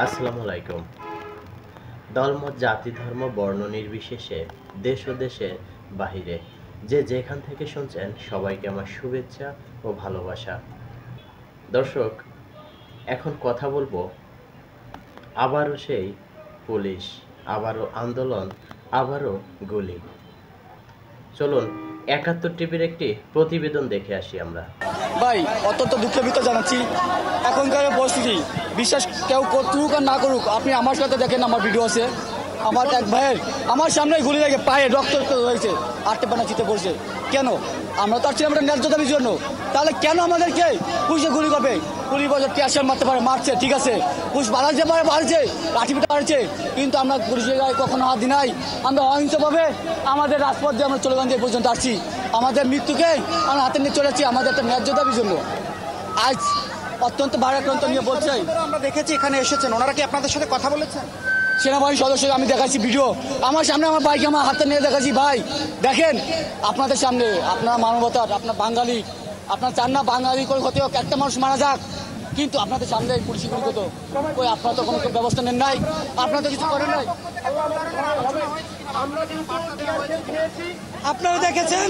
আসসালামু আলাইকুম। দলমত, জাতি, ধর্ম, বর্ণ নির্বিশেষে দেশ ও দেশের বাহিরে যে যেখান থেকে শুনছেন সবাইকে আমার শুভেচ্ছা ও ভালোবাসা। দর্শক, এখন কথা বলবো আবারও সেই পুলিশ, আবারও আন্দোলন, আবারও গুলি। চলুন ৭১ টিভির একটি প্রতিবেদন দেখে আসি আমরা। ভাই, অত্যন্ত দুঃখের ভিতর জানাচ্ছি এখনকার পরিস্থিতি। বিশ্বাস কেউ করুক আর না করুক, আপনি আমার সাথে দেখেন, আমার ভিডিও আছে, আমার এক ভাইয়ের আমার সামনে গুলি লাগে, পায়ে রক্ত হয়েছে, আটে পানা চিতে পড়ছে। কেন? আমরা তো আসছিলাম একটা ন্যায্য দাবির জন্য। তাহলে কেন আমাদেরকে পুলিশে গুলি করবে? পুলিশ বছর ক্যাশিয়ার মারতে পারে, মারছে, ঠিক আছে, পুলিশ বাড়াচ্ছে পারে, বাড়ছে, লাঠি পিটা বাড়ছে, কিন্তু আমরা পুলিশের গায়ে কখনো হাত দিই নাই। আমরা অহিংসভাবে আমাদের রাজপথ দিয়ে আমরা চলে যে পর্যন্ত আসছি, আমাদের মৃত্যুকে আমরা হাতে নিয়ে চলেছি আমাদের একটা ন্যায্য দাবির জন্য। আজ অত্যন্ত ভারাক্রান্ত নিয়ে বলছে। আমরা দেখেছি এখানে এসেছেন, ওনারা কি আপনাদের সাথে কথা বলেছেন? সেনাবাহিনী সদস্য আমি দেখাচ্ছি ভিডিও, আমার সামনে আমার বাইকে আমার হাতে নিয়ে দেখাচ্ছি। ভাই দেখেন, আপনাদের সামনে, আপনার মানবতার, আপনার বাঙালি, আপনার চান না বাঙালি করে হতে হোক, একটা মানুষ মারা যাক, কিন্তু আপনাদের সামনে পুলিশ গুলি করতো ওই, আপনারা তো কোনো ব্যবস্থা নেন নাই, আপনারা তো কিছু করেন নাই। আপনারা দেখেছেন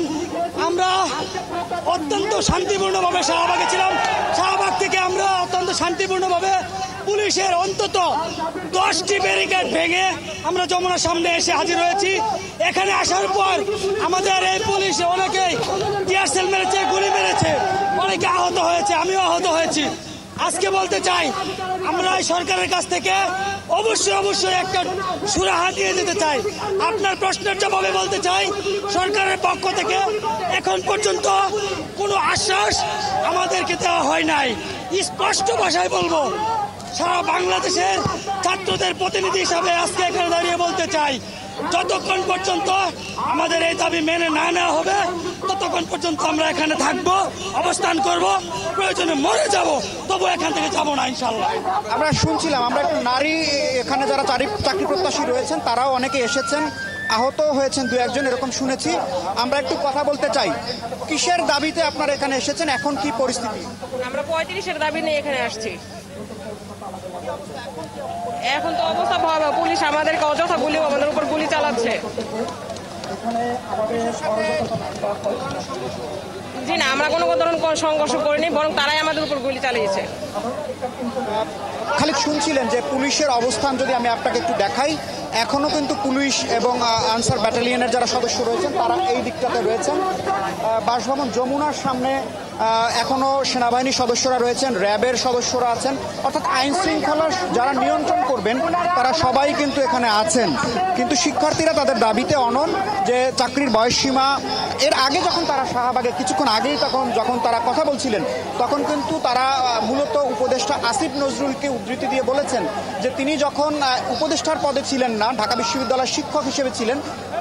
আমরা অত্যন্ত শান্তিপূর্ণভাবে শাহবাগে ছিলাম। শাহবাগ থেকে আমরা অত্যন্ত শান্তিপূর্ণভাবে পুলিশের অন্তত 10টি ব্যারিকেড ভেঙে আমরা যমুনার সামনে এসে হাজির হয়েছি। এখানে আসার পর আমাদের এই পুলিশে অনেকেই টিয়ার সেল মেরেছে, গুলি মেরেছে, অনেকে আহত হয়েছে, আমিও আহত হয়েছি। আজকে বলতে চাই, আমরা সরকারের কাছ থেকে অবশ্যই একটা সুরাহা দিয়ে দিতে চাই। আপনার প্রশ্নের জবাবে বলতে চাই, সরকারের পক্ষ থেকে এখন পর্যন্ত কোনো আশ্বাস আমাদেরকে দেওয়া হয় নাই। স্পষ্ট ভাষায় বলবো, সারা বাংলাদেশের ছাত্রদের প্রতিনিধি হিসাবে আজকে এখানে দাঁড়িয়ে বলতে চাই, যতক্ষণ পর্যন্ত আমাদের এই দাবি মেনে না নেওয়া হবে ততক্ষণ পর্যন্ত আমরা এখানে থাকবো, অবস্থান করব, প্রয়োজনে মরে যাব, তবু এখান থেকে যাব না ইনশাল্লাহ। আমরা শুনছিলাম, আমরা একটু নারী এখানে যারা চাকরি প্রত্যাশী রয়েছেন তারাও অনেকে এসেছেন, আহত হয়েছেন দু একজন, এরকম শুনেছি। আমরা একটু কথা বলতে চাই, কিসের দাবিতে আপনারা এখানে এসেছেন, এখন কি পরিস্থিতি? আমরা 35-এর দাবি নিয়ে এখানে আসছি। এখন তো অবস্থা ভয়াবহ, পুলিশ আমাদেরকে অযথা গুলি, আমাদের উপর গুলি চালাচ্ছে। জি না, আমরা কোনো ধরনের সংঘর্ষ করিনি, বরং তারাই আমাদের উপর গুলি চালিয়েছে। খালি শুনছিলেন যে পুলিশের অবস্থান যদি আমি আপনাকে একটু দেখাই, এখনও কিন্তু পুলিশ এবং আনসার ব্যাটালিয়নের যারা সদস্য রয়েছেন তারা এই দিকটাতে রয়েছেন। বাসভবন যমুনার সামনে এখনও সেনাবাহিনীর সদস্যরা রয়েছেন, র্যাবের সদস্যরা আছেন, অর্থাৎ আইন শৃঙ্খলা যারা নিয়ন্ত্রণ করবেন তারা সবাই কিন্তু এখানে আছেন। কিন্তু শিক্ষার্থীরা তাদের দাবিতে অনড় যে চাকরির বয়সসীমা, এর আগে যখন তারা শাহবাগে কিছুক্ষণ আগেই যখন তারা কথা বলছিলেন তখন কিন্তু তারা মূলত উপদেষ্টা আসিফ নজরুলকে উদ্ধৃতি দিয়ে বলেছেন যে তিনি যখন উপদেষ্টার পদে ছিলেন না, ঢাকা বিশ্ববিদ্যালয়ের শিক্ষক হিসেবে ছিলেন,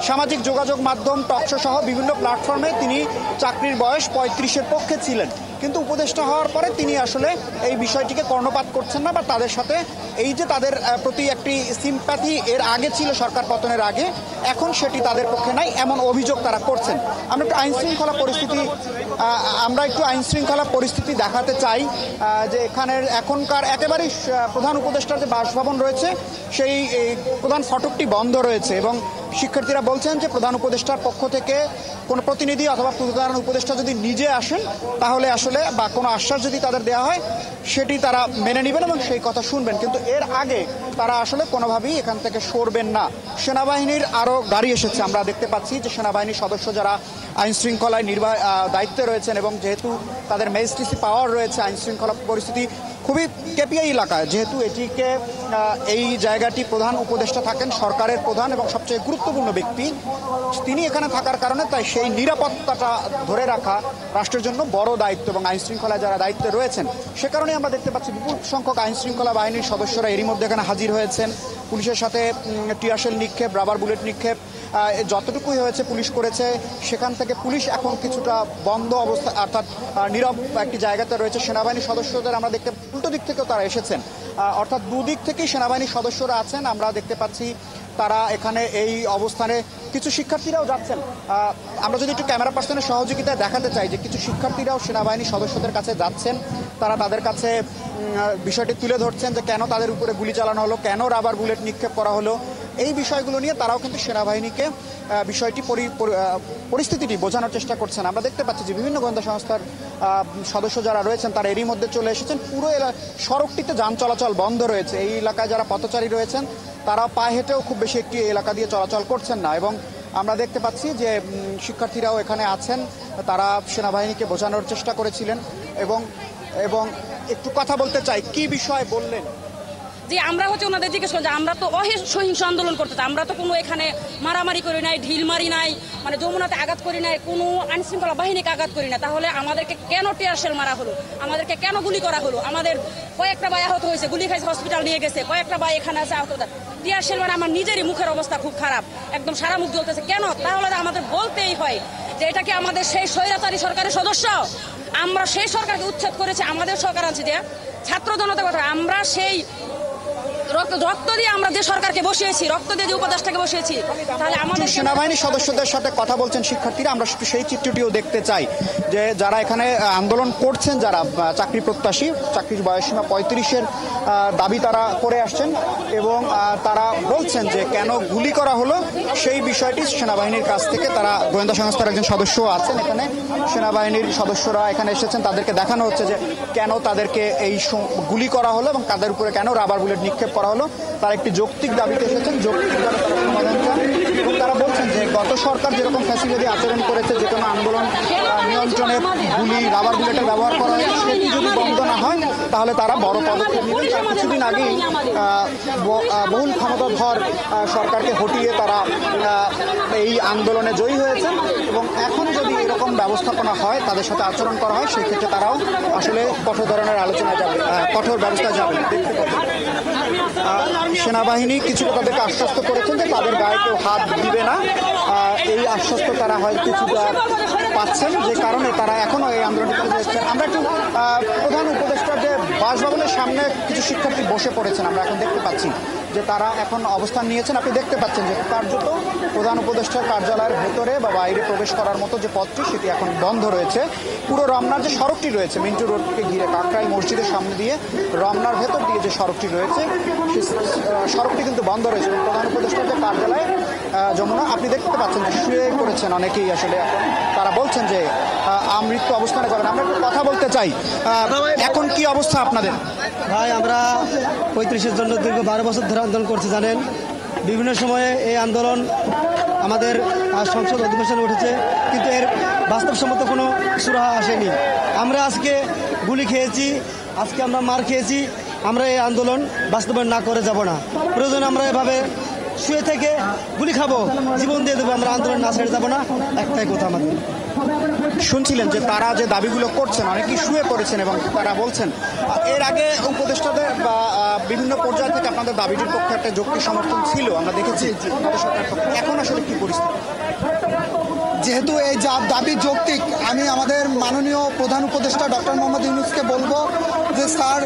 সামাজিক যোগাযোগ মাধ্যম, টকশো সহ বিভিন্ন প্ল্যাটফর্মে তিনি চাকরির বয়স 35-এর পক্ষে ছিলেন। কিন্তু উপদেষ্টা হওয়ার পরে তিনি আসলে এই বিষয়টিকে কর্ণপাত করছেন না, বা তাদের সাথে এই যে তাদের প্রতি একটি সিম্প্যাথি এর আগে ছিল সরকার পতনের আগে, এখন সেটি তাদের পক্ষে নাই, এমন অভিযোগ তারা করছেন। আমরা একটু আইন শৃঙ্খলা পরিস্থিতি দেখাতে চাই যে এখানের এখনকার একেবারেই প্রধান উপদেষ্টার যে বাসভবন রয়েছে সেই প্রধান ফটকটি বন্ধ রয়েছে, এবং শিক্ষার্থীরা বলছেন যে প্রধান উপদেষ্টার পক্ষ থেকে কোনো প্রতিনিধি অথবা প্রধান উপদেষ্টা যদি নিজে আসেন তাহলে আসলে, বা কোনো আশ্বাস যদি তাদের দেওয়া হয় সেটি তারা মেনে নেবেন এবং সেই কথা শুনবেন, কিন্তু এর আগে তারা আসলে কোনোভাবেই এখান থেকে সরবেন না। সেনাবাহিনীর আরও গাড়ি এসেছে, আমরা দেখতে পাচ্ছি যে সেনাবাহিনীর সদস্য যারা আইন শৃঙ্খলায় দায়িত্বে রয়েছেন, এবং যেহেতু তাদের ম্যাজিস্ট্রেসি পাওয়ার রয়েছে, আইন শৃঙ্খলা পরিস্থিতি খুবই কেপিআই এলাকায়, যেহেতু এটিকে এই জায়গাটি প্রধান উপদেষ্টা থাকেন, সরকারের প্রধান এবং সবচেয়ে গুরুত্বপূর্ণ ব্যক্তি, তিনি এখানে থাকার কারণে তাই সেই নিরাপত্তাটা ধরে রাখা রাষ্ট্রের জন্য বড় দায়িত্ব, এবং আইন শৃঙ্খলায় যারা দায়িত্বে রয়েছেন সে কারণে আমরা দেখতে পাচ্ছি বিপুল সংখ্যক আইন শৃঙ্খলা বাহিনীর সদস্যরা এরই মধ্যে এখানে হাজির হয়েছেন। পুলিশের সাথে টিয়ারশেল নিক্ষেপ, রাবার বুলেট নিক্ষেপ যতটুকুই হয়েছে পুলিশ করেছে, সেখান থেকে পুলিশ এখন কিছুটা বন্ধ অবস্থা, অর্থাৎ নীরব একটি জায়গাতে রয়েছে। সেনাবাহিনীর সদস্যদের আমরা দেখতে উল্টো দিক থেকেও তারা এসেছেন, অর্থাৎ দুদিক থেকেই সেনাবাহিনীর সদস্যরা আছেন। আমরা দেখতে পাচ্ছি তারা এখানে এই অবস্থানে কিছু শিক্ষার্থীরাও যাচ্ছেন। আমরা যদি একটু ক্যামেরা পার্সনের সহযোগিতায় দেখাতে চাই যে কিছু শিক্ষার্থীরাও সেনাবাহিনী সদস্যদের কাছে যাচ্ছেন, তারা তাদের কাছে বিষয়টি তুলে ধরছেন যে কেন তাদের উপরে গুলি চালানো হলো, কেন রাবার বুলেট নিক্ষেপ করা হলো, এই বিষয়গুলো নিয়ে তারাও কিন্তু সেনাবাহিনীকে বিষয়টি পরিস্থিতিটি বোঝানোর চেষ্টা করছেন। আমরা দেখতে পাচ্ছি যে বিভিন্ন গোয়েন্দা সংস্থার সদস্য যারা রয়েছেন তারা এরই মধ্যে চলে এসেছেন। পুরো সড়কটিতে যান চলাচল বন্ধ রয়েছে। এই এলাকায় যারা পথচারী রয়েছেন তারা পায়ে হেঁটেও খুব বেশি একটি এলাকা দিয়ে চলাচল করছেন না, এবং আমরা দেখতে পাচ্ছি যে শিক্ষার্থীরাও এখানে আছেন, তারা সেনাবাহিনীকে বোঝানোর চেষ্টা করেছিলেন। এবং একটু কথা বলতে চাই, কি বিষয় বললেন? যে আমরা ওনাদের জিজ্ঞেস করছি, আমরা তো অহিংস আন্দোলন করতে চাই, আমরা তো কোনো এখানে মারামারি করি নাই, ঢিল মারি নাই, মানে যমুনাতে আঘাত করি নাই, কোনো আইনশৃঙ্খলা বাহিনীকে আঘাত করি না, তাহলে আমাদেরকে কেন টিয়ার শেল মারা হলো, আমাদেরকে কেন গুলি করা হলো? আমাদের কয়েকটা ভাই আহত হয়েছে, গুলি খাইছে, হসপিটাল নিয়ে গেছে, কয়েকটা ভাই এখানে আছে আহত। টিয়ার শেল মানে আমার নিজেরই মুখের অবস্থা খুব খারাপ, একদম সারা মুখ জ্বলতেছে। কেন? তাহলে আমাদের বলতেই হয় যে এটা কি আমাদের সেই স্বৈরাচারী সরকারের সদস্য? আমরা সেই সরকারকে উচ্ছেদ করেছি, আমাদের সরকার আছে যে ছাত্র জনতা কথা, আমরা সেই রক্ত দিয়ে আমরা যে সরকারকে বসিয়েছি, রক্ত দিয়ে যে উপদেষ্টাকে বসিয়েছি, তাহলে আমাদের সেনাবাহিনী সদস্যদের সাথে কথা বলছেন শিক্ষার্থীরা। আমরা সেই চিত্রটিও দেখতে চাই যে যারা এখানে আন্দোলন করছেন, যারা চাকরি প্রত্যাশী, চাকরির বয়সীমা 35-এর দাবি তারা করে আসছেন, এবং তারা বলছেন যে কেন গুলি করা হলো সেই বিষয়টি সেনাবাহিনীর কাছ থেকে তারা, গোয়েন্দা সংস্থার একজন সদস্য আছেন এখানে, সেনাবাহিনীর সদস্যরা এখানে এসেছেন, তাদেরকে দেখানো হচ্ছে যে কেন তাদেরকে এই গুলি করা হলো এবং তাদের উপরে কেন রাবার বুলেট নিক্ষেপ করা হলো। তারা একটি যৌক্তিক দাবিতে এসেছেন, যৌক্তিকভাবে তারা সমাধান চান, এবং তারা বলছেন যে গত সরকার যেরকম ফ্যাসিলিটি আচরণ করেছে, যে কোনো আন্দোলন নিয়ন্ত্রণে গুলি, রাবার বুলেটের ব্যবহার করা হয়, সেটি যদি বন্ধ না হয় তাহলে তারা বড় পদক্ষেপ নেবেন। তার কিছুদিন আগেই বহুল ক্ষমতাধর সরকারকে হটিয়ে তারা এই আন্দোলনে জয়ী হয়েছেন, এবং এখন যদি এরকম ব্যবস্থাপনা হয়, তাদের সাথে আচরণ করা হয়, সেই ক্ষেত্রে তারাও আসলে কঠোর ধরনের আলোচনায় যাবে, কঠোর ব্যবস্থায় যাবে। দেখতে পাচ্ছেন সেনাবাহিনী কিছুটা তাদেরকে আশ্বস্ত করেছেন যে তাদের গায়ে কেউ হাত দিবে না, এই আশ্বস্ত তারা হয় কিছুটা পাচ্ছেন, যে কারণে তারা এখনও এই আন্দোলনটি করে যাচ্ছেন। আমরা একটু প্রধান উপদেষ্টার যে বাসভবনের সামনে কিছু শিক্ষার্থী বসে পড়েছেন, আমরা এখন দেখতে পাচ্ছি যে তারা এখন অবস্থান নিয়েছেন। আপনি দেখতে পাচ্ছেন যে কার্যত প্রধান উপদেষ্টার কার্যালয়ের ভেতরে বা বাইরে প্রবেশ করার মতো যে পথটি, সেটি এখন বন্ধ রয়েছে। পুরো রমনার যে সড়কটি রয়েছে, মিন্টু রোডকে ঘিরে কাকরাইল মসজিদের সামনে দিয়ে রমনার ভেতর দিয়ে যে সড়কটি রয়েছে, সেই সড়কটি কিন্তু বন্ধ রয়েছে। এবং প্রধান উপদেষ্টার যে কার্যালয় যমুনা, আপনি দেখতে পাচ্ছেন যে শুয়ে পড়েছেন অনেকেই, আসলে এখন তারা বলছেন যে আমৃত্যু অবস্থানে করবেন। আমরা একটু কথা বলতে চাই, এখন কি অবস্থা আপনাদের? ভাই, আমরা 35-এর জন্য দীর্ঘ 12 বছর ধরে আন্দোলন করছি জানেন। বিভিন্ন সময়ে এই আন্দোলন আমাদের সংসদ অধিবেশনে উঠেছে, কিন্তু এর বাস্তবসম্মত কোনো সুরাহা আসেনি। আমরা আজকে গুলি খেয়েছি, আজকে আমরা মার খেয়েছি, আমরা এই আন্দোলন বাস্তবায়ন না করে যাব না। প্রয়োজন আমরা এভাবে শুয়ে থেকে গুলি খাবো, জীবন দিয়ে দেবো, আমরা আন্দোলন না ছেড়ে যাবো না, একটাই কথা আমাদের। শুনছিলেন যে তারা যে দাবিগুলো করছেন, অনেকেই শুয়ে পড়েছেন, এবং তারা বলছেন এর আগে উপদেষ্টাদের বা বিভিন্ন পর্যায় থেকে আপনাদের দাবিটির পক্ষে একটা যৌক্তিক সমর্থন ছিল, আমরা দেখেছি সরকারের পক্ষে। এখন আসলে কি পরিস্থিতি? যেহেতু এই দাবি যৌক্তিক, আমি আমাদের মাননীয় প্রধান উপদেষ্টা ডক্টর মোহাম্মদ ইউনূসকে বলবো যে স্যার,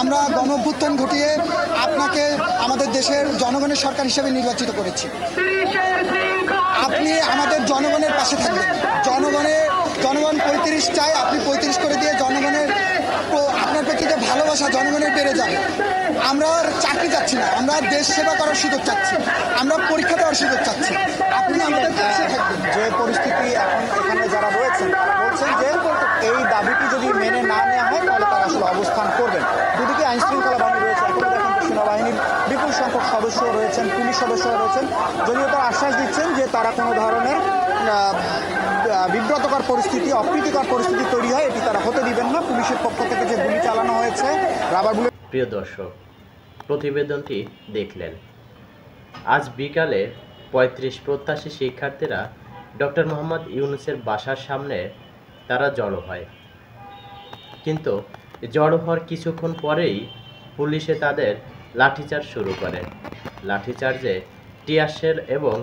আমরা গণ অভ্যুত্থান ঘটিয়ে আপনাকে আমাদের দেশের জনগণের সরকার হিসেবে নির্বাচিত করেছি। আপনি আমাদের জনগণের পাশে থাকবেন। জনগণ 35 চায়, আপনি 35 করে দিয়ে জনগণের আপনার প্রতি যে ভালোবাসা জনগণের বেড়ে যাবে। আমরা চাকরি চাচ্ছি না, আমরা দেশ সেবা করার সুযোগ চাচ্ছি, আমরা পরীক্ষা দেওয়ার সুযোগ চাচ্ছি। আপনি আমাদের পাশে থাকবেন। যে পরিস্থিতি এখন এখানে যারা রয়েছেন, তারা বলছেন যে এই দাবিটি যদি মেনে না নেওয়া হয় তাহলে তারা আসলে অবস্থান করবেন। দুদিকে আইনশৃঙ্খলা বাহিনী রয়েছে, এখন দেখেন সেনাবাহিনীর বিপুল সংখ্যক সদস্য রয়েছেন, পুলিশ সদস্যরা রয়েছেন, যদিও তারা আশ্বাস দিচ্ছেন যে তারা কোনো ধরনের বিব্রতকর পরিস্থিতি, অপ্রীতিকর পরিস্থিতি তৈরি হয় এটি তারা হতে দিবেন না। পুলিশের পক্ষ থেকে যে গুলি চালানো হয়েছে, রাবার বুলেট। প্রিয় দর্শক, প্রতিবেদনটি দেখলেন। আজ বিকালে 35 প্রত্যাশী শিক্ষার্থীরা ডক্টর মোহাম্মদ ইউনূসের বাসার সামনে তারা জড়ো হয়, কিন্তু জড়ো হওয়ার কিছুক্ষণ পরেই পুলিশে তাদের লাঠিচার্জ শুরু করে। লাঠিচার্জে টিয়ার শেল এবং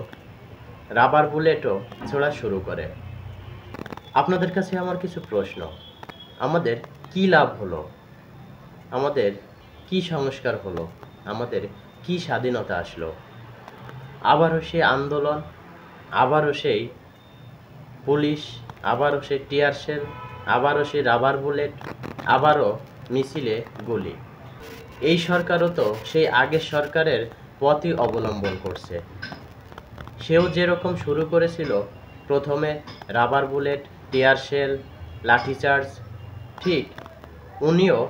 রাবার বুলেটও ছোড়া শুরু করে। আপনাদের কাছে আমার কিছু প্রশ্ন, আমাদের কি লাভ হলো? আমাদের কি সংস্কার হলো? আমাদের কি স্বাধীনতা আসলো? আবারও সেই আন্দোলন, আবারও সেই পুলিশ, আবারও সেই টিয়ার শেল, আবারও সেই রাবার বুলেট, আবারও মিছিলে গুলি। এই সরকারও তো সেই আগের সরকারের পথই অবলম্বন করছে। সেও যেরকম শুরু করেছিল প্রথমে রাবার বুলেট, টিয়ার শেল, লাঠিচার্জ, ঠিক উনিও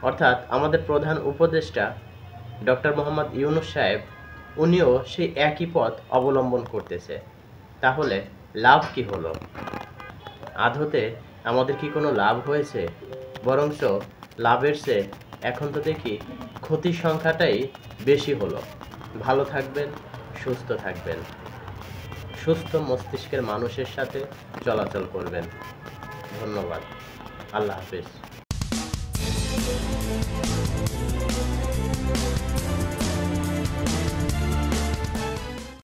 অর্থাৎ আমাদের প্রধান উপদেষ্টা ডক্টর মোহাম্মদ ইউনূস সাহেব উনিও সেই একই পথ অবলম্বন করতেছে। তাহলে লাভ কি হলো? আদতে আমাদের কি কোনো লাভ হয়েছে? বরঞ্চ লাভের চেয়ে এখন তো দেখি ক্ষতির সংখ্যাটাই বেশি হলো। ভালো থাকবেন, সুস্থ থাকবেন, সুস্থ মস্তিষ্কের মানুষের সাথে চলাচল করবেন। ধন্যবাদ। আল্লাহ হাফেজ।